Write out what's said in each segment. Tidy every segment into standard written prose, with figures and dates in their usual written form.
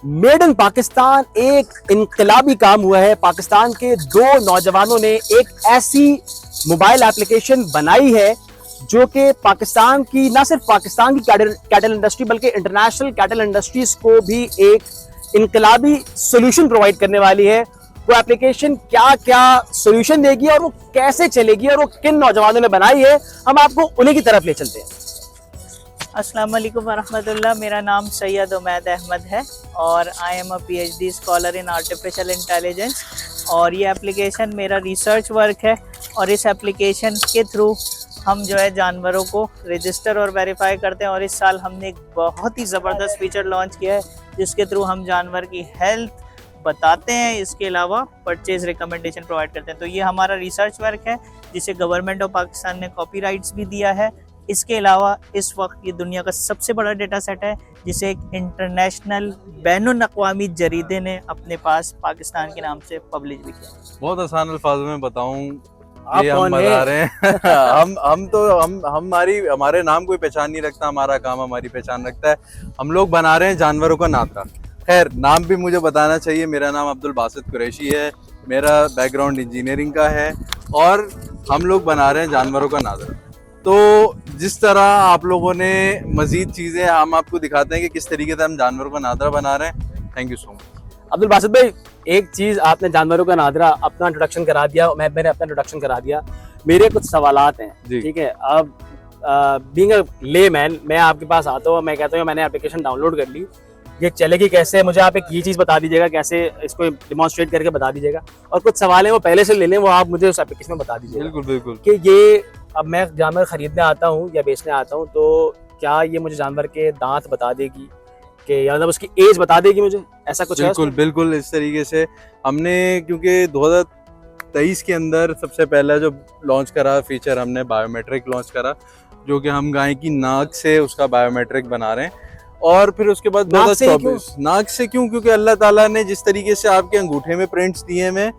Made in Pakistan एक इनकलाबी काम हुआ है। पाकिस्तान के दो नौजवानों ने एक ऐसी मोबाइल एप्लीकेशन बनाई है जो कि पाकिस्तान की, ना सिर्फ पाकिस्तान की कैटल इंडस्ट्री बल्कि इंटरनेशनल कैटल इंडस्ट्रीज को भी एक इनकलाबी सॉल्यूशन प्रोवाइड करने वाली है। वो एप्लीकेशन क्या क्या सॉल्यूशन देगी और वो कैसे चलेगी और वो किन नौजवानों ने बनाई है, हम आपको उन्हीं की तरफ ले चलते हैं। अस्सलाम वालेकुम वरहमतुल्लाह। मेरा नाम सैयद उमैद अहमद है और I am a PhD scholar in artificial intelligence. और ये एप्लीकेशन मेरा रिसर्च वर्क है और इस एप्लीकेशन के थ्रू हम जो है जानवरों को रजिस्टर और वेरीफाई करते हैं। और इस साल हमने एक बहुत ही ज़बरदस्त फीचर लॉन्च किया है जिसके थ्रू हम जानवर की हेल्थ बताते हैं, इसके अलावा परचेज रिकमेंडेशन प्रोवाइड करते हैं। तो ये हमारा रिसर्च वर्क है जिसे गवर्नमेंट ऑफ पाकिस्तान ने कॉपीराइट्स भी दिया है। इसके अलावा इस वक्त ये दुनिया का सबसे बड़ा डेटा सेट है जिसे एक इंटरनेशनल बैनुल-अक़वामी जरीदे ने अपने पास पाकिस्तान के नाम से पब्लिश भी किया। बहुत आसान अल्फाजों में बताऊं, आप ये हम कौन बता है? रहे हैं हमारे नाम कोई पहचान नहीं रखता, हमारा काम हमारी पहचान रखता है। हम लोग बना रहे हैं जानवरों का नाता। खैर, नाम भी मुझे बताना चाहिए। मेरा नाम अब्दुल बासित कुरैशी है, मेरा बैकग्राउंड इंजीनियरिंग का है और हम लोग बना रहे हैं जानवरों का नाता। तो जिस तरह आप लोगों ने मजीद चीज़ें हम आपको दिखाते हैं कि किस तरीके से हम जानवरों का नादरा बना रहे हैं। Thank you so much. Abdul Basit भाई, एक चीज़, आपने जानवरों का नादरा अपना इंट्रोडक्शन करा दिया, मैंने अपना इंट्रोडक्शन करा दिया। मेरे कुछ सवालात हैं, ठीक है। अब बीइंग अ लेमैन मैं आपके पास आता हूँ, मैं कहता हूँ मैंने एप्लीकेशन डाउनलोड कर ली, ये चलेगी कैसे, मुझे आप एक ये चीज़ बता दीजिएगा, कैसे इसको डिमॉन्स्ट्रेट करके बता दीजिएगा। और कुछ सवाल हैं वो पहले से ले लें, वो आप मुझे उस एप्लीकेशन में बता दीजिएगा। बिल्कुल बिल्कुल। कि ये अब मैं जानवर खरीदने आता हूँ या बेचने आता हूँ, तो क्या ये मुझे जानवर के दांत बता देगी कि, या मतलब उसकी एज बता देगी मुझे, ऐसा कुछ है? बिल्कुल बिल्कुल। इस तरीके से हमने, क्योंकि 2023 के अंदर सबसे पहला जो लॉन्च करा फीचर, हमने बायोमेट्रिक लॉन्च करा, जो कि हम गाय की नाक से उसका बायोमेट्रिक बना रहे हैं। और फिर उसके बाद 2024 नाक से क्यों? क्योंकि अल्लाह ताला ने जिस तरीके से आपके अंगूठे में प्रिंट्स दिए हैं,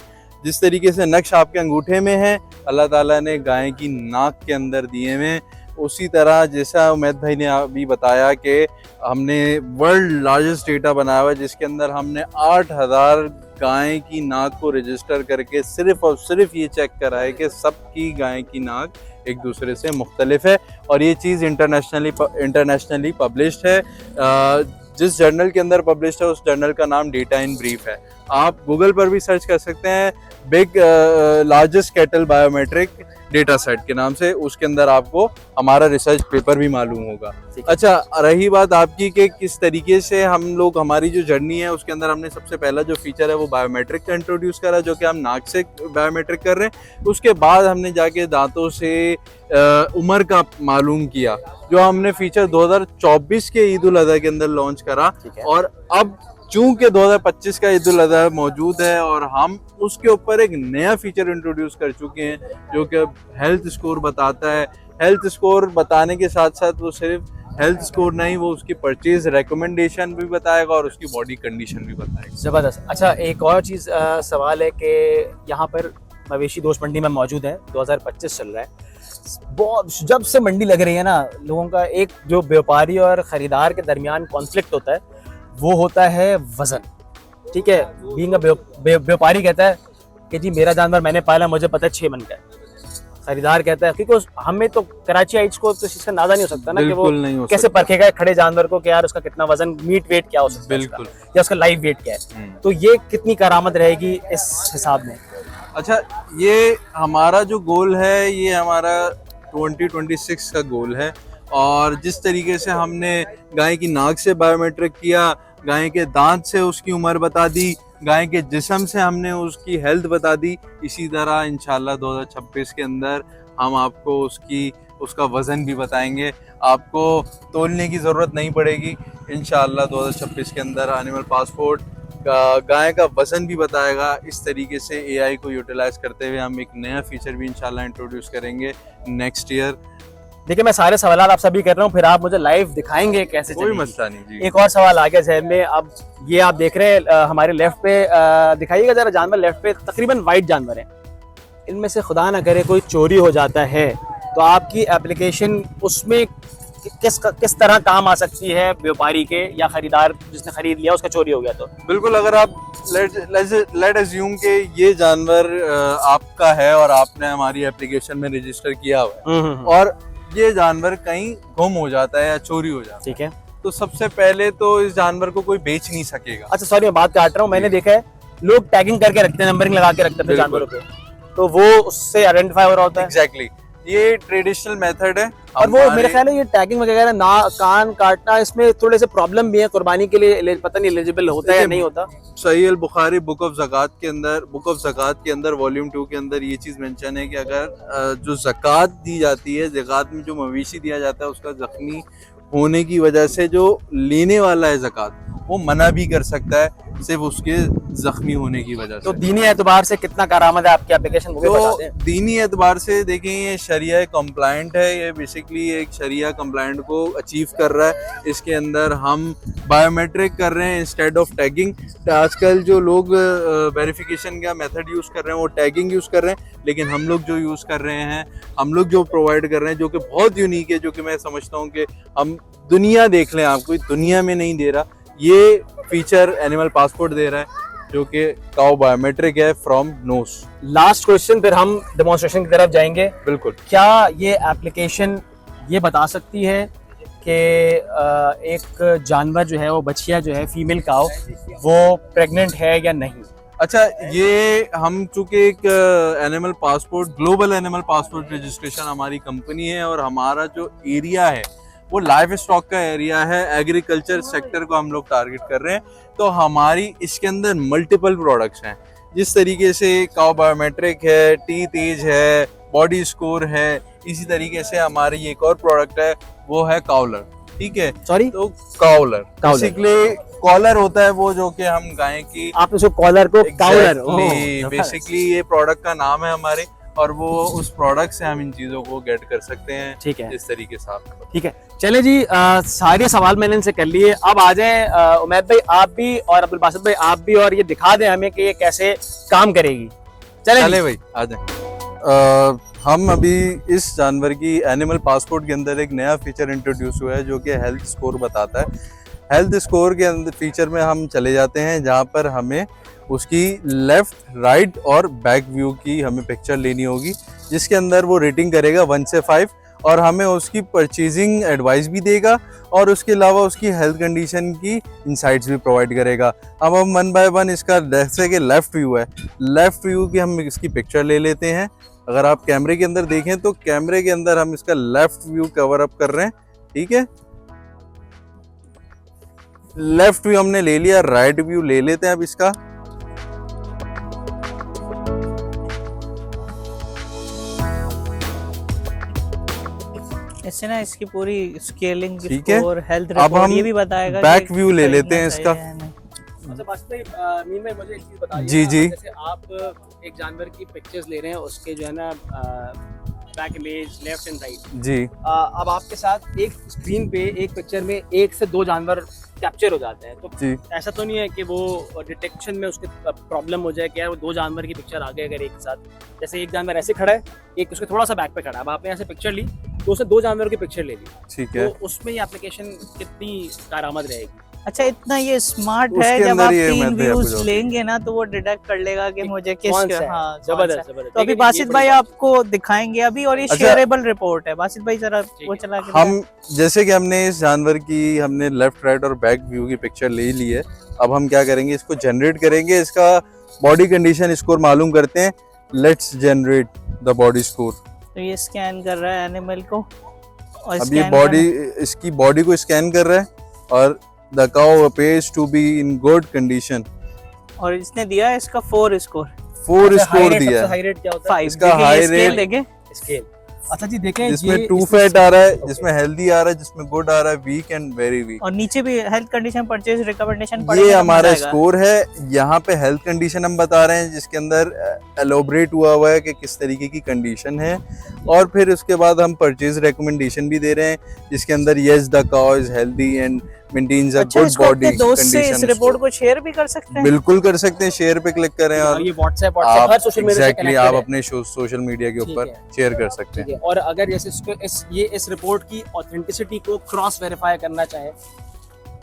जिस तरीके से नक्श आपके अंगूठे में है, अल्लाह ताला ने गाय की नाक के अंदर दिए हैं। उसी तरह जैसा उमैद भाई ने अभी बताया कि हमने वर्ल्ड लार्जेस्ट डेटा बनाया हुआ है जिसके अंदर हमने 8000 गाय की नाक को रजिस्टर करके सिर्फ और सिर्फ ये चेक करा है कि सबकी गाय की नाक एक दूसरे से मुख्तलिफ है। और ये चीज़ इंटरनेशनली पब्लिश्ड है। जिस जर्नल के अंदर पब्लिश्ड है उस जर्नल का नाम डेटा इन ब्रीफ है। आप गूगल पर भी सर्च कर सकते हैं, big largest cattle biometric data set के नाम से, उसके अंदर आपको हमारा रिसर्च पेपर भी मालूम होगा। अच्छा, रही बात आपकी कि किस तरीके से हम लोग, हमारी जो जर्नी है उसके अंदर हमने सबसे पहला जो फीचर है वो बायोमेट्रिक का इंट्रोड्यूस करा, जो कि हम नाक से बायोमेट्रिक कर रहे हैं। उसके बाद हमने जाके दांतों से उम्र का मालूम किया, जो हमने फीचर 2024 के ईद उल अज़हा के अंदर लॉन्च करा। और अब चूंकि 2025 का ईद उल अज़हा मौजूद है और हम उसके ऊपर एक नया फीचर इंट्रोड्यूस कर चुके हैं जो कि हेल्थ स्कोर बताता है। हेल्थ स्कोर बताने के साथ साथ वो सिर्फ हेल्थ स्कोर नहीं, वो उसकी परचेज रिकमेंडेशन भी बताएगा और उसकी बॉडी कंडीशन भी बताएगा। ज़बरदस्त। अच्छा, एक और चीज़ सवाल है कि यहाँ पर मवेशी दोस्त मंडी में मौजूद है, 2025 चल रहा है। बहुत जब से मंडी लग रही है ना, लोगों का एक जो व्यापारी और ख़रीदार के दरमियान कॉन्फ्लिक्ट होता है वो होता है वज़न। ठीक है, बीइंग व्यापारी कहता है कि जी मेरा जानवर मैंने पाला, मुझे पता है 6 मन का है। खरीदार कहता है, क्योंकि हमें तो कराची आइट्स को तो इसका अंदाजा नहीं हो सकता ना कि वो कैसे परखेगा खड़े जानवर को कि यार उसका कितना वजन, मीट वेट क्या हो सकता है बिल्कुल, या उसका लाइव वेट क्या है। तो ये कितनी करामत रहेगी इस हिसाब में? अच्छा, ये हमारा जो गोल है, ये हमारा 2026 का गोल है। और जिस तरीके से हमने गाय की नाक से बायोमेट्रिक किया, गाय के दांत से उसकी उम्र बता दी, गाय के जिस्म से हमने उसकी हेल्थ बता दी, इसी तरह इंशाल्लाह 2026 के अंदर हम आपको उसका वज़न भी बताएंगे। आपको तोलने की ज़रूरत नहीं पड़ेगी। इंशाल्लाह 2026 के अंदर एनिमल पासपोर्ट गाय का वज़न भी बताएगा। इस तरीके से AI को यूटिलाइज करते हुए हम एक नया फीचर भी इंशाल्लाह इंट्रोड्यूस करेंगे नेक्स्ट ईयर। देखिए, मैं सारे सवाल आप सभी कर रहा हूँ, फिर आप मुझे लाइव दिखाएंगे कैसे। कोई मसला नहीं जी। एक और सवाल आ गया जहन में। अब ये आप देख रहे हैं हमारे लेफ्ट पे, दिखाइएगा जरा जानवर, लेफ्ट पे तकरीबन वाइट जानवर हैं। इनमें से खुदा ना करे कोई चोरी हो जाता है तो आपकी एप्लीकेशन उसमें किस तरह काम आ सकती है व्यापारी के या खरीदार जिसने खरीद लिया उसका चोरी हो गया तो? बिल्कुल, अगर आप लेट अज्यूम के ये जानवर आपका है और आपने हमारी एप्लीकेशन में रजिस्टर किया हुआ है और ये जानवर कहीं गुम हो जाता है या चोरी हो जाता है, ठीक है। तो सबसे पहले तो इस जानवर को कोई बेच नहीं सकेगा। अच्छा सॉरी मैं बात काट रहा हूँ, मैंने देखा है लोग टैगिंग करके रखते हैं, नंबरिंग लगा के रखते थे बिल्कुल। जानवरों पे, तो वो उससे आइडेंटिफाई हो रहा होता है। एग्जैक्टली, ये ट्रेडिशनल मेथड है। और वो मेरे ख्याल है ये टैगिंग वगैरह ना कान काटना इसमें थोड़े से प्रॉब्लम भी है, कुर्बानी के लिए पता नहीं एलिजिबल होता है या नहीं होता। सही अल बुखारी बुक ऑफ ज़कात के अंदर वॉल्यूम 2 के अंदर ये चीज़ मेंशन है कि अगर जो ज़कात दी जाती है, ज़कात में जो मवेशी दिया जाता है उसका जख्मी होने की वजह से जो लेने वाला है ज़कात वो मना भी कर सकता है सिर्फ उसके जख्मी होने की वजह से। तो दीनी एतबार से कितना कारामद है आपकी एप्लीकेशन, वो भी बता दें। तो दीनी एतबार से देखें ये शरिया कंप्लायंट है, ये बेसिकली एक शरिया कंप्लायंट को अचीव कर रहा है। इसके अंदर हम बायोमेट्रिक कर रहे हैं इंस्टेड ऑफ टैगिंग। आजकल जो लोग वेरिफिकेशन का मेथड यूज़ कर रहे हैं वो टैगिंग यूज़ कर रहे हैं, लेकिन हम लोग जो यूज़ कर रहे हैं, हम लोग जो प्रोवाइड कर रहे हैं जो कि बहुत यूनिक है, जो कि मैं समझता हूँ कि हम दुनिया देख लें, आपको दुनिया में नहीं दे रहा, ये फीचर एनिमल पासपोर्ट दे रहा है जो कि काउ बायोमेट्रिक है फ्रॉम नोज। लास्ट क्वेश्चन, फिर हम डेमोन्स्ट्रेशन की तरफ जाएंगे। बिल्कुल। क्या ये एप्लीकेशन ये बता सकती है कि एक जानवर जो है वो बछिया जो है फीमेल काउ वो प्रेग्नेंट है या नहीं? अच्छा, ये हम चूंकि एक animal passport, global animal passport registration हमारी कंपनी है और हमारा जो एरिया है वो लाइफ स्टॉक का एरिया है, एग्रीकल्चर सेक्टर को हम लोग टारगेट कर रहे हैं, तो हमारी इसके अंदर मल्टीपल प्रोडक्ट्स हैं। जिस तरीके से काउ बायोमेट्रिक है, टी तेज है, बॉडी स्कोर है, इसी तरीके से हमारी एक और प्रोडक्ट है वो है काउलर। ठीक है, सॉरी, तो काउलर बेसिकली कॉलर होता है वो जो कि हम गाय की, आपने उसको कॉलर को काउलर, बेसिकली ये प्रोडक्ट का नाम है हमारे, और वो उस प्रोडक्ट से हम इन चीजों को गेट कर सकते हैं। ठीक है, इस तरीके से आप। ठीक है, चले जी, सारे सवाल मैंने इनसे कर लिए। अब आ जाए उमैद भाई आप भी और अब्दुल बासित भाई आप भी, और ये दिखा दें हमें कि ये कैसे काम करेगी। चले भाई आ जाए। हम अभी इस जानवर की एनिमल पासपोर्ट के अंदर एक नया फीचर इंट्रोड्यूस हुआ है जो कि हेल्थ स्कोर बताता है। हेल्थ स्कोर के अंदर फीचर में हम चले जाते हैं जहाँ पर हमें उसकी लेफ्ट, राइट और बैक व्यू की हमें पिक्चर लेनी होगी, जिसके अंदर वो रेटिंग करेगा 1 से 5 और हमें उसकी परचेजिंग एडवाइस भी देगा और उसके अलावा उसकी हेल्थ कंडीशन की इंसाइट्स भी प्रोवाइड करेगा। अब हम 1 बाय 1 इसका जैसे कि लेफ्ट व्यू है, लेफ्ट व्यू की हम इसकी पिक्चर ले लेते हैं। अगर आप कैमरे के अंदर देखें तो कैमरे के अंदर हम इसका लेफ्ट व्यू कवर अप कर रहे हैं। ठीक है, लेफ्ट व्यू हमने ले लिया, राइट व्यू ले लेते हैं अब इसका। इससे ना इसकी पूरी स्केलिंग ठीक है, और हेल्थ अब हम ये भी बताएगा। बैक व्यू ले लेते हैं इसका। अच्छा बासित भाई, मीन भाई मुझे एक चीज बताइए। जी जी, जैसे आप एक जानवर की पिक्चर्स ले रहे हैं, उसके जो है ना back image, left and right जी, अब आपके साथ एक स्क्रीन पे एक पिक्चर में 1 से 2 जानवर कैप्चर हो जाते हैं, तो जी। ऐसा तो नहीं है कि वो डिटेक्शन में उसके प्रॉब्लम हो जाए कि यार वो 2 जानवर की पिक्चर आ गए अगर एक साथ, जैसे एक जानवर ऐसे खड़ा है, एक उसके थोड़ा सा बैक पे खड़ा है, अब आपने ऐसे पिक्चर ली तो उसने 2 जानवरों की पिक्चर ले ली, ठीक है, तो उसमें ये एप्लीकेशन कितनी कारआमद रहेगी? अच्छा, इतना ये स्मार्ट है, उसके जब अंदर आप ये 3 मैं तो व्यूज आपको लेंगे ना तो वो डिटेक्ट कर लेगा कि मुझे किस कौन सा है? हाँ, जबरदस्त तो जबरदस्त। अभी बासित भाई आपको दिखाएंगे अभी, और ये अच्छा, शेयरेबल रिपोर्ट है। बासित भाई जरा वो चला के हम जैसे कि हमने इस जानवर की हमने लेफ्ट, राइट और बैक व्यू की पिक्चर ले ली है। अब हम क्या करेंगे, इसको जनरेट करेंगे, इसका बॉडी कंडीशन स्कोर मालूम करते हैं। Let's generate the body score. तो ये स्कैन कर रहा है एनिमल को, और अब ये बॉडी, इसकी बॉडी को स्कैन कर रहा है और the cow appears to be in good condition, और इसने दिया है इसका 4 स्कोर। 4 स्कोर दिया है। हाई रेट क्या होता है? 5 इसका हाई रेट देखें, स्केल। अच्छा जी देखें, जिसमें 2 फैट आ रहा है, जिसमें हेल्दी आ रहा है, जिसमें गुड आ रहा है, वीक एंड वेरी वीक। और नीचे भी हेल्थ कंडीशन, परचेज रिकमेंडेशन, ये हमारा स्कोर है। यहाँ पे हेल्थ कंडीशन हम बता रहे हैं जिसके अंदर एलोबरेट हुआ है कि किस तरीके की कंडीशन है, और फिर उसके बाद हम परचेज रिकमेंडेशन भी दे रहे हैं जिसके अंदर yes the cow is healthy and maintains a अच्छा, गुड इसको बॉडी अपने दोस्त से इस कंडीशन। रिपोर्ट को शेयर भी कर सकते हैं? बिल्कुल कर सकते हैं, शेयर पे क्लिक करें और ये व्हाट्सएप आप हर सोशल मीडिया से एग्जैक्टली कनेक्टेड आप है। अपने सोशल मीडिया के ठीक ऊपर है। शेयर कर सकते ठीक हैं। है, और अगर जैसे इसको इस रिपोर्ट की ऑथेंटिसिटी को क्रॉस वेरीफाई करना चाहे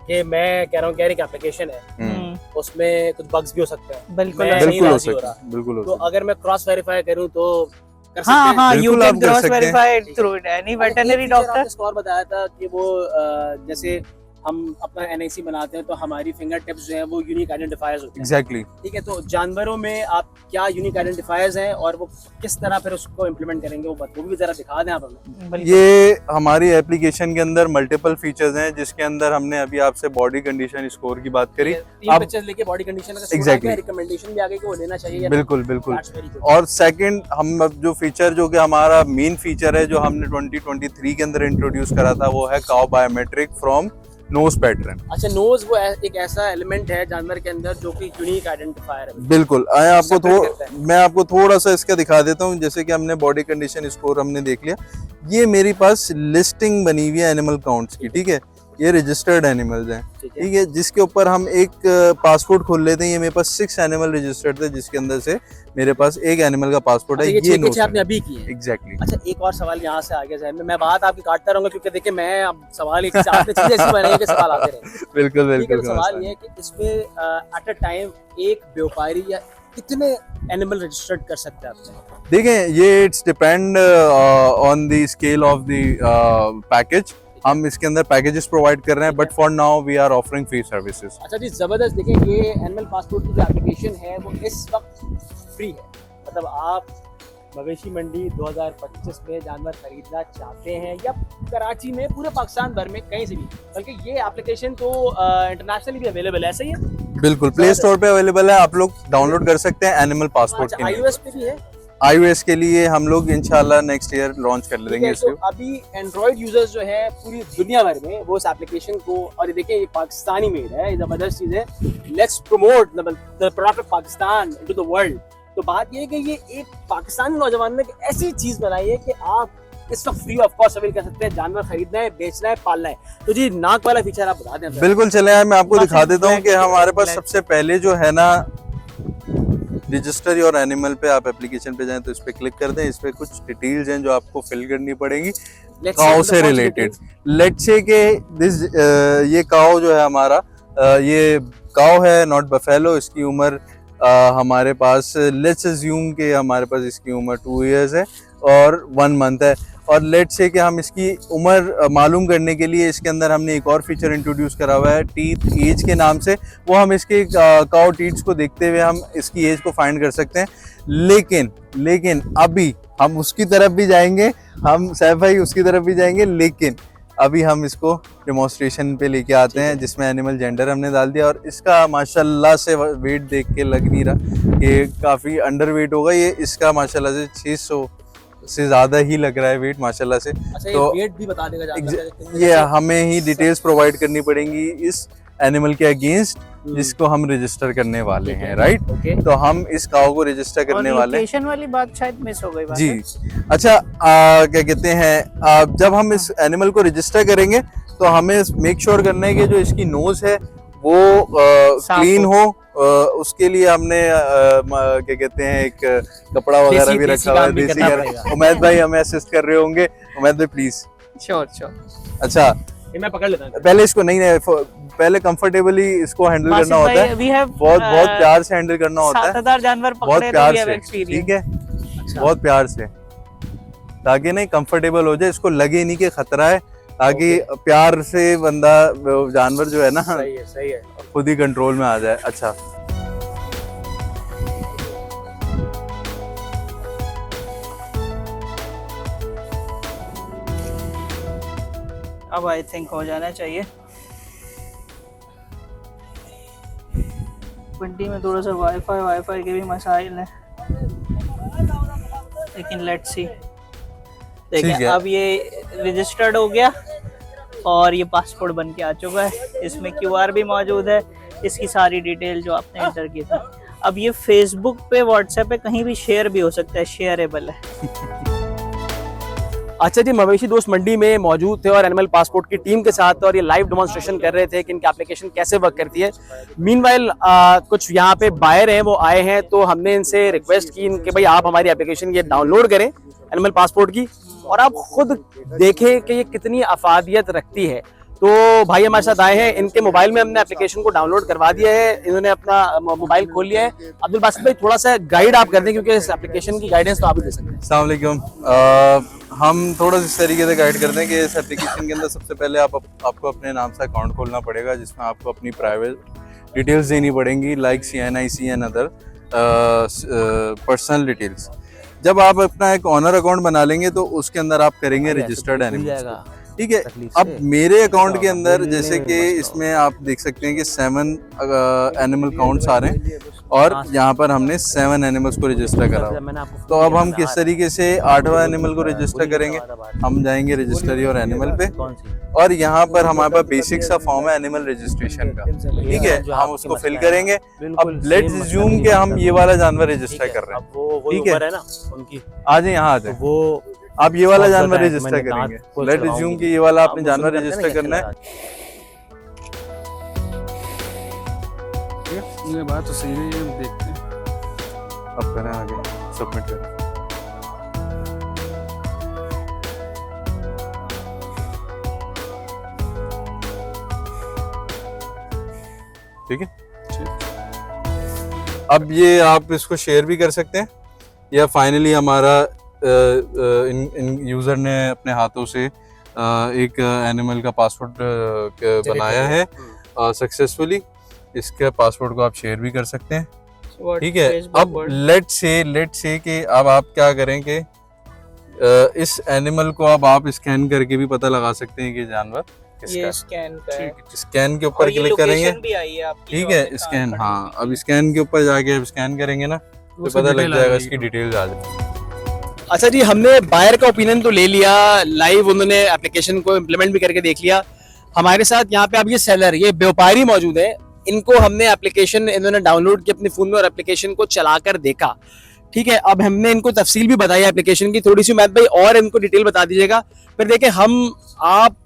कि मैं कह रहा हूँ कि एक एप्लीकेशन है, हम्म, उसमें कुछ बग्स भी हो सकते हैं, बिल्कुल मैं ऐसे ही नहीं बिल्कुल हो राजी हो सकता रहा। है, बिल्कुल हो तो सकता अगर मैं क्रॉस वेरीफाई करूँ तो कर सकते हाँ हैं? हाँ, यू बिल्कुल कैन आप कर क्रॉस सकते हैं। वेरीफाई थ्रू एनी और एक वेटरनरी feature डॉक्टर। आपने और बताया था कि वो जैसे हम अपना एनआईसी बनाते हैं तो हमारी फिंगर टिप्स जो है वो यूनिक आइडेंटिफायर्स होते हैं। एग्जैक्टली। ठीक है, तो जानवरों में आप क्या यूनिक आइडेंटिफायर्स हैं और वो किस तरह फिर उसको इम्प्लीमेंट करेंगे, वो भी जरा दिखा दें आप हमें। बिल्कुल। ये हमारी एप्लीकेशन के अंदर मल्टीपल फीचर्स हैं, जिसके अंदर हमने अभी आपसे बॉडी कंडीशन स्कोर की बात करी। तीन अब- पिक्चर्स लेके बॉडी कंडीशन का Exactly. रिकमेंडेशन भी आ गई कि वो लेना चाहिए या बिल्कुल बिल्कुल। That's very good. और सेकंड हम अब जो फीचर जो कि हमारा मेन फीचर है जो हमने 2023 के अंदर इंट्रोड्यूस करा था वो है cow biometric from knows pattern. अच्छा, नोज वो एक ऐसा एलिमेंट है जानवर के अंदर जो कि यूनिक आइडेंटिफायर है। बिल्कुल Separate करता है। मैं आपको थोड़ा सा इसका दिखा देता हूँ। जैसे कि हमने बॉडी कंडीशन स्कोर हमने देख लिया, ये मेरी पास लिस्टिंग बनी हुई है एनिमल काउंट्स की, ठीक है, ये रजिस्टर्ड एनिमल्स हैं, ठीक है। ठीक है, जिसके ऊपर हम एक पासपोर्ट खोल लेते हैं। ये मेरे पास 6 एनिमल रजिस्टर्ड थे, जिसके अंदर से मेरे पास एक एनिमल का पासपोर्ट अच्छा, है। ये ये 6 नोट आपने अभी की है। एग्जैक्टली। अच्छा, एक और सवाल यहाँ से आ गया जहन में, मैं बात आपकी काटता रहूंगा क्योंकि देखिए मैं अब सवाल एक से आपने चीजें ऐसी बनाई है कि सवाल आते रहे। बिल्कुल ठीक है, बिल्कुल। तो सवाल ये है कि इसमें एट अ टाइम एक व्यापारी या कितने एनिमल रजिस्टर्ड कर सकते हैं आपने? देखें, ये it's depend on the scale of the package. हम इसके अंदर पैकेजेस प्रोवाइड कर रहे हैं, but for now we are offering free services. अच्छा जी, जबरदस्त। देखिए, ये एनिमल पासपोर्ट की जो एप्लीकेशन है वो इस वक्त फ्री है। मतलब आप मवेशी मंडी 2025 में जानवर खरीदना चाहते हैं या कराची में, पूरे पाकिस्तान भर में कहीं से भी, बल्कि ये एप्लीकेशन तो इंटरनेशनली भी अवेलेबल है, सही है? बिल्कुल, प्ले स्टोर पे अवेलेबल है, आप लोग डाउनलोड कर सकते हैं एनिमल पासपोर्ट अच्छा, के लिए। iOS पे भी है? iOS के लिए हम लोग इंशाल्लाह नेक्स्ट ईयर लॉन्च कर ठीक लेंगे है, इसको। तो अभी एंड्रॉइड यूजर्स जो है पूरी दुनिया भर में वो इस एप्लीकेशन को, और ये देखिए ये पाकिस्तानी मेड है, ये जबरदस्त चीज है। Let's promote the product of Pakistan into the world. तो बात ये है कि ये एक पाकिस्तानी नौजवान ने एक ऐसी चीज बनाई है कि आप इस वक्त फ्री ऑफ कॉस्ट अवेल कर सकते हैं। जानवर खरीदना है, बेचना है, पालना है। तो जी नाक वाला फीचर आप बता दें जरा। बिल्कुल, चले आए, मैं आपको Black दिखा देता हूँ black कि हमारे पास black। सबसे पहले जो है ना, रजिस्टर योर एनिमल पे आप एप्लीकेशन पे जाएं तो इस पे क्लिक कर दें। इस पे कुछ डिटेल्स हैं जो आपको फिल करनी पड़ेंगी Let's काउ say से the first related. details। Let's say के दिस ये काउ जो है हमारा, ये काउ है नॉट बफेलो। इसकी उम्र हमारे पास, लेट्स अज्यूम के हमारे पास इसकी उम्र 2 इयर्स है और 1 मंथ है। और लेट्स से कि हम इसकी उम्र मालूम करने के लिए इसके अंदर हमने एक और फीचर इंट्रोड्यूस करा हुआ है टीथ एज के नाम से। वो हम इसके काउ टीथ्स को देखते हुए हम इसकी एज को फाइंड कर सकते हैं। लेकिन अभी हम उसकी तरफ भी जाएंगे, हम सैफ भाई उसकी तरफ भी जाएंगे, लेकिन अभी हम इसको डेमोन्स्ट्रेशन पे लेके आते हैं जिसमें एनिमल जेंडर हमने डाल दिया। और इसका माशाल्लाह से वेट देख के लग नहीं रहा कि काफ़ी अंडर वेट होगा ये। इसका माशाल्लाह से 600 से ज़्यादा ही लग रहा है वेट माशाल्लाह से। अच्छा, तो ये वेट भी बता देगा जानवर का? ये हमें ही डिटेल्स प्रोवाइड करनी पड़ेंगी इस एनिमल के अगेंस्ट जिसको हम रजिस्टर करने वाले हैं, राइट? ओके। तो हम इस काऊ को रजिस्टर करने वाले हैं। लोकेशन वाली बात शायद मिस हो गई बात जी। है। अच्छा, क्या कहते हैं, जब हम इस एनिमल को रजिस्टर करेंगे तो हमें मेक श्योर करना है कि जो इसकी नोज है वो साफ क्लीन हो। उसके लिए हमने क्या कहते हैं एक कपड़ा वगैरह भी रखा हुआ है, देसी घर। उमैद भाई हमें असिस्ट कर रहे होंगे। उमैद भाई प्लीज। श्योर। अच्छा, ये मैं पकड़ लेता हूँ। पहले इसको नहीं पहले कंफर्टेबली इसको हैंडल करना होता है। बहुत प्यार से हैंडल करना होता है, 7000 जानवर बहुत पकड़े प्यार तो से, एक्सपीरियंस। ठीक है, बहुत प्यार से, ताकि नहीं कंफर्टेबल हो जाए, इसको लगे नहीं कि खतरा है, ताकि प्यार से बंदा जानवर जो है ना सही है। खुद ही कंट्रोल में आ जाए। अच्छा, अब आई थिंक हो जाना चाहिए। पिंडी में थोड़ा सा वाईफाई के भी मसाइल हैं, लेकिन लेट्स सी। ठीक है। देखिए अब ये रजिस्टर्ड हो गया और ये पासपोर्ट बन के आ चुका है। इसमें QR भी मौजूद है, इसकी सारी डिटेल जो आपने एंटर की थी। अब ये फेसबुक पे, व्हाट्सएप पे कहीं भी शेयर भी हो सकता है, शेयरेबल है। अच्छा जी, मवेशी दोस्त मंडी में मौजूद थे और एनिमल पासपोर्ट की टीम के साथ, और ये लाइव डेमोन्स्ट्रेशन कर रहे थे कि इनकी एप्लीकेशन कैसे वर्क करती है। मीनवाइल कुछ यहाँ पे बायर हैं, वो आए हैं, तो हमने इनसे रिक्वेस्ट की कि भाई आप हमारी एप्लीकेशन ये डाउनलोड करें एनिमल पासपोर्ट की, और आप खुद देखें कि ये कितनी अफादियत रखती है। तो भाई हमारे साथ आए हैं, इनके मोबाइल में हमने एप्लीकेशन को डाउनलोड करवा दिया है, इन्होंने अपना मोबाइल खोल लिया है। अब्दुल बासित भाई, थोड़ा सा गाइड आप कर दें, क्योंकि इस एप्लीकेशन की गाइडेंस तो आप ही दे सकते हैं। अस्सलाम वालेकुम। हम थोड़ा सा इस तरीके से गाइड करते हैं कि इस एप्लीकेशन के अंदर सबसे पहले आपको अपने नाम से अकाउंट खोलना पड़ेगा, जिसमें आपको अपनी प्राइवेट डिटेल्स देनी पड़ेंगी, like CNIC and other personal details. जब आप अपना एक ऑनर अकाउंट बना लेंगे तो उसके अंदर आप करेंगे रजिस्टर्ड एनिमल, ठीक है। अब मेरे अकाउंट के अंदर जैसे कि इसमें आप देख सकते हैं कि 7 एनिमल काउंट्स आ रहे हैं, और यहाँ पर हमने 7 एनिमल्स को रजिस्टर करा। तो अब हम किस तरीके से 8वां एनिमल को रजिस्टर करेंगे, हम जाएंगे रजिस्टरी और एनिमल पे, और यहाँ पर हमारे पास बेसिक सा फॉर्म है एनिमल रजिस्ट्रेशन का, ठीक है, हम उसको फिल करेंगे। अब लेट्स अज्यूम कि हम ये वाला जानवर रजिस्टर कर रहे हैं, ठीक है, आ जाए यहाँ आ जाए, वो आप ये वाला जानवर रजिस्टर करेंगे। लेट्स अज्यूम कि ये वाला आपने जानवर रजिस्टर करना है। ये बात तो सही है, ये हम देखते हैं। अब करें आगे, सबमिट करें। ठीक है, अब ये आप इसको शेयर भी कर सकते हैं, या फाइनली हमारा इन यूज़र ने अपने हाथों से एक एनिमल का पासपोर्ट बनाया है सक्सेसफुली। इसके पासपोर्ट को आप शेयर भी कर सकते हैं, ठीक है। अब लेट्स से कि अब आप क्या करें कि इस एनिमल को अब आप स्कैन करके भी पता लगा सकते हैं कि जानवर ये स्कैन का है। स्कैन के ऊपर क्लिक करेंगे, भी आई है आपकी, ठीक है, स्कैन, हाँ, अब स्कैन के ऊपर जाके स्कैन करेंगे ना तो पता लग जाएगा, इसकी डिटेल्स आ जाएगी। अच्छा जी, हमने बायर का ओपिनियन तो ले लिया, लाइव उन्होंने एप्लीकेशन को इम्प्लीमेंट भी करके देख लिया। हमारे साथ यहाँ पे अब ये सेलर, ये व्यापारी मौजूद है, इनको हमने एप्लीकेशन इन्होंने डाउनलोड की अपने फ़ोन में और एप्लीकेशन को चलाकर देखा, ठीक है। अब हमने इनको तफसील भी बताई एप्लीकेशन की, थोड़ी सी उमैद भाई और इनको डिटेल बता दीजिएगा, फिर देखें आप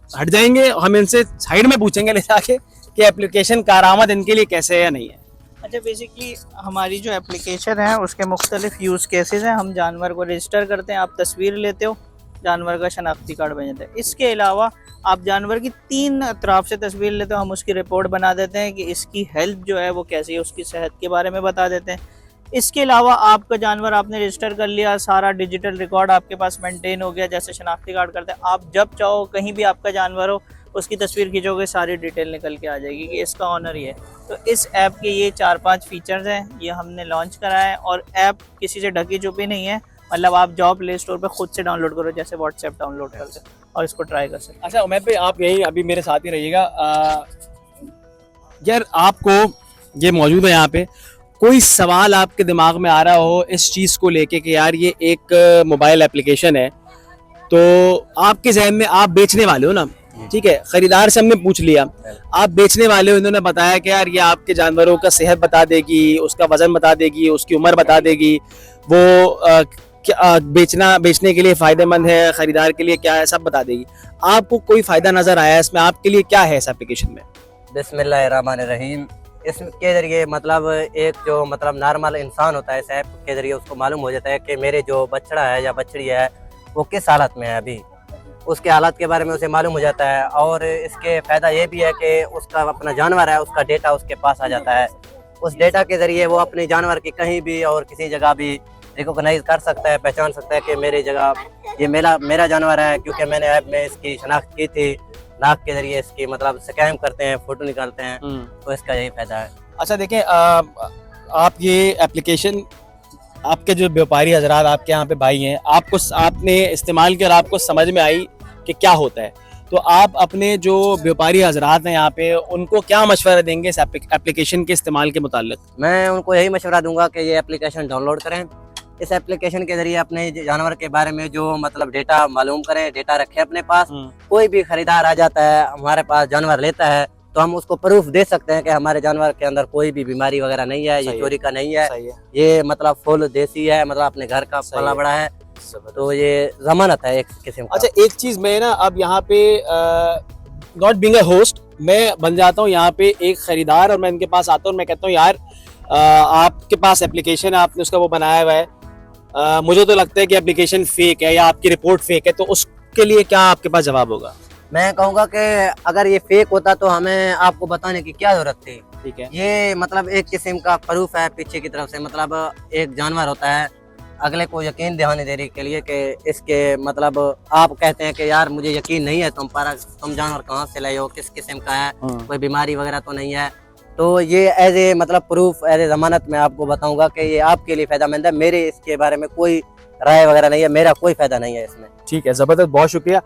हट जाएंगे, हम इनसे साइड में पूछेंगे ले जाके कि एप्लीकेशन कारआमद इनके लिए कैसे है या नहीं है। अच्छा, बेसिकली हमारी जो एप्लीकेशन है उसके मुख्तलिफ यूज़ केसेस हैं। हम जानवर को रजिस्टर करते हैं, आप तस्वीर लेते हो, जानवर का शनाख्ती कार्ड बन जाता है। इसके अलावा आप जानवर की 3 अतराफ से तस्वीर लेते हो, हम उसकी रिपोर्ट बना देते हैं कि इसकी हेल्थ जो है वो कैसी है, उसकी सेहत के बारे में बता देते हैं। इसके अलावा आपका जानवर आपने रजिस्टर कर लिया, सारा डिजिटल रिकॉर्ड आपके पास मेंटेन हो गया, जैसे शनाख्ती कार्ड करते हैं, आप जब चाहो कहीं भी आपका जानवर हो उसकी तस्वीर खींचोगे, सारी डिटेल निकल के आ जाएगी कि इसका ऑनर ये है। तो इस ऐप के ये 4-5 फीचर्स हैं, ये हमने लॉन्च करा है, और ऐप किसी से ढकी छुपी नहीं है, मतलब आप जाओ प्ले स्टोर पे खुद से डाउनलोड करो, जैसे व्हाट्सएप डाउनलोड करते और इसको ट्राई कर सकते। अच्छा उमैद भाई, आप यही अभी मेरे साथ ही रहिएगा। यार आपको ये मौजूद है यहाँ पे, कोई सवाल आपके दिमाग में आ रहा हो इस चीज़ को लेके कि यार ये एक मोबाइल एप्लीकेशन है, तो आपके जहन में, आप बेचने वाले हो ना, ठीक है, खरीदार से हमने पूछ लिया, आप बेचने वाले हो, इन्होंने बताया कि यार ये आपके जानवरों का सेहत बता देगी, उसका वजन बता देगी, उसकी उम्र बता देगी, वो बेचने के लिए फ़ायदेमंद है, खरीदार के लिए क्या है, सब बता देगी। आपको कोई फ़ायदा नज़र आया इसमें, आपके लिए क्या है इस एप्लीकेशन में? बिस्मिल्लाहिर्रहमानिर्रहीम। इसके ज़रिए मतलब एक जो मतलब नॉर्मल इंसान होता है, इस ऐप के ज़रिए उसको मालूम हो जाता है कि मेरे जो बछड़ा है या बछड़ी है वो किस हालत में है, अभी उसके हालत के बारे में उसे मालूम हो जाता है। और इसके फ़ायदा ये भी है कि उसका अपना जानवर है, उसका डेटा उसके पास आ जाता है। उस डेटा के ज़रिए वो अपने जानवर की कहीं भी और किसी जगह भी रिकॉग्नाइज कर सकता है, पहचान सकता है कि मेरी जगह ये मेरा जानवर है, क्योंकि मैंने ऐप में इसकी शनाख्त की थी। नाक के ज़रिए इसकी मतलब स्कैन करते हैं, फ़ोटो निकालते हैं, तो इसका यही फ़ायदा है। अच्छा देखें, आप ये एप्लीकेशन, आपके जो व्यापारी हजरात आपके यहाँ पे भाई हैं, आपने इस्तेमाल किया और आपको समझ में आई कि क्या होता है, तो आप अपने जो व्यापारी हजरात हैं यहाँ पे उनको क्या मशवरा देंगे इस एप्लीकेशन के इस्तेमाल के मुताल्लिक? मैं उनको यही मशवरा दूंगा कि ये एप्लीकेशन डाउनलोड करें। इस एप्लीकेशन के जरिए अपने जानवर के बारे में जो मतलब डेटा मालूम करें, डेटा रखें अपने पास। कोई भी खरीदार आ जाता है हमारे पास जानवर लेता है तो हम उसको प्रूफ दे सकते हैं कि हमारे जानवर के अंदर कोई भी बीमारी वगैरह नहीं है, ये चोरी का नहीं है, ये मतलब फुल देसी है, मतलब अपने घर का पला बड़ा है। तो ये जमानत है एक किस्म का। अच्छा एक चीज मैं ना अब यहाँ पे नॉट बीइंग अ होस्ट मैं बन जाता हूँ यहाँ पे एक खरीदार, और मैं इनके पास आता हूँ और मैं कहता हूँ यार आपके पास एप्लीकेशन है, आपने उसका वो बनाया हुआ है, मुझे तो लगता है कि एप्लीकेशन फेक है या आपकी रिपोर्ट फेक है, तो उसके लिए क्या आपके पास जवाब होगा? मैं कहूँगा कि अगर ये फेक होता तो हमें आपको बताने की क्या जरूरत थी। ठीक है, ये मतलब एक किस्म का प्रूफ है पीछे की तरफ से, मतलब एक जानवर होता है अगले को यकीन दिलाने देने के लिए कि इसके मतलब आप कहते हैं कि यार मुझे यकीन नहीं है तुम पर, तुम जानवर कहाँ से लाए हो, किस किस्म का है, कोई बीमारी वगैरह तो नहीं है। तो ये एज ए मतलब प्रूफ एज ए जमानत मैं आपको बताऊंगा कि ये आपके लिए फायदेमंद है। मेरे इसके बारे में कोई राय वगैरह नहीं है, मेरा कोई फायदा नहीं है इसमें। ठीक है, जबरदस्त, बहुत शुक्रिया।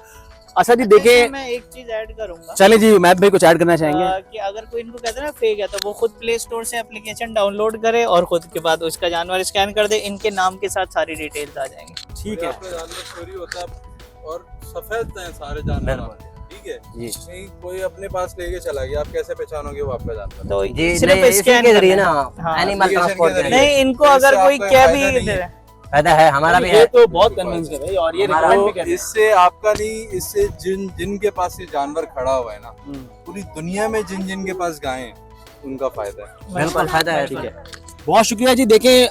अच्छा जी इसमें देखिए, मैं एक चीज ऐड करूंगा चले जी मैथ भाई कुछ ऐड करना चाहेंगे? कि अगर कोई इनको कहते हैं ना फेक है, तो वो खुद प्ले स्टोर से एप्लीकेशन डाउनलोड करे और खुद के बाद उसका जानवर स्कैन कर दे, इनके नाम के साथ सारी डिटेल्स आ जाएंगी। ठीक है, जानवर चोरी होता है और सफेद हैं सारे जानवर, ठीक है जी नहीं कोई अपने पास लेके चला गया, आप कैसे पहचानोगे वो आपका जानवर? तो जी सिर्फ नहीं, इसी स्कैन के जरिए ना हाँ, एनिमल application ट्रांसपोर्ट के के जरिए। जरिए नहीं, इनको इससे अगर कोई आपका कह फायदा भी नहीं है। फायदा है, हमारा भी ये है। तो बहुत कन्विंस है भाई, और ये हमारा रिकमेंड भी तो करना है। इससे आपका नहीं, इससे जिनके पास ये जानवर खड़ा हुआ है ना, पूरी दुनिया में जिन के पास गायें हैं उनका फायदा है। बिल्कुल फायदा है। ठीक है, बहुत शुक्रिया जी। देखें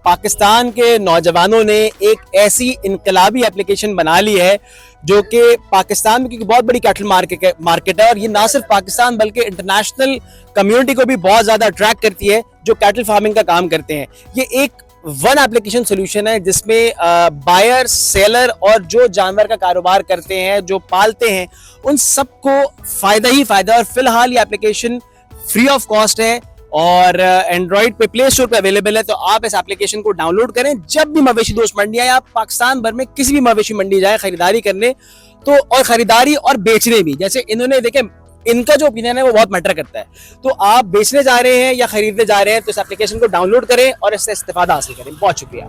पाकिस्तान के नौजवानों ने एक ऐसी इनकलाबी एप्लीकेशन बना ली है जो कि पाकिस्तान में, क्योंकि बहुत बड़ी कैटल मार्केट है, और ये ना सिर्फ पाकिस्तान बल्कि इंटरनेशनल कम्युनिटी को भी बहुत ज़्यादा अट्रैक्ट करती है जो कैटल फार्मिंग का काम करते हैं। ये एक वन एप्लीकेशन सोल्यूशन है जिसमें बायर, सेलर और जो जानवर का कारोबार करते हैं, जो पालते हैं, उन सबको फ़ायदा ही फ़ायदा। और फिलहाल ये एप्लीकेशन फ्री ऑफ कॉस्ट है और एंड्रॉइड पे प्ले स्टोर पे अवेलेबल है, तो आप इस एप्लीकेशन को डाउनलोड करें। जब भी मवेशी दोस्त मंडी आए, आप पाकिस्तान भर में किसी भी मवेशी मंडी जाए खरीदारी करने, तो और खरीदारी और बेचने भी, जैसे इन्होंने देखे इनका जो ओपिनियन है वो बहुत मैटर करता है। तो आप बेचने जा रहे हैं या खरीदने जा रहे हैं तो इस एप्लीकेशन को डाउनलोड करें और इससे इस्तेफादा हासिल करें। बहुत शुक्रिया।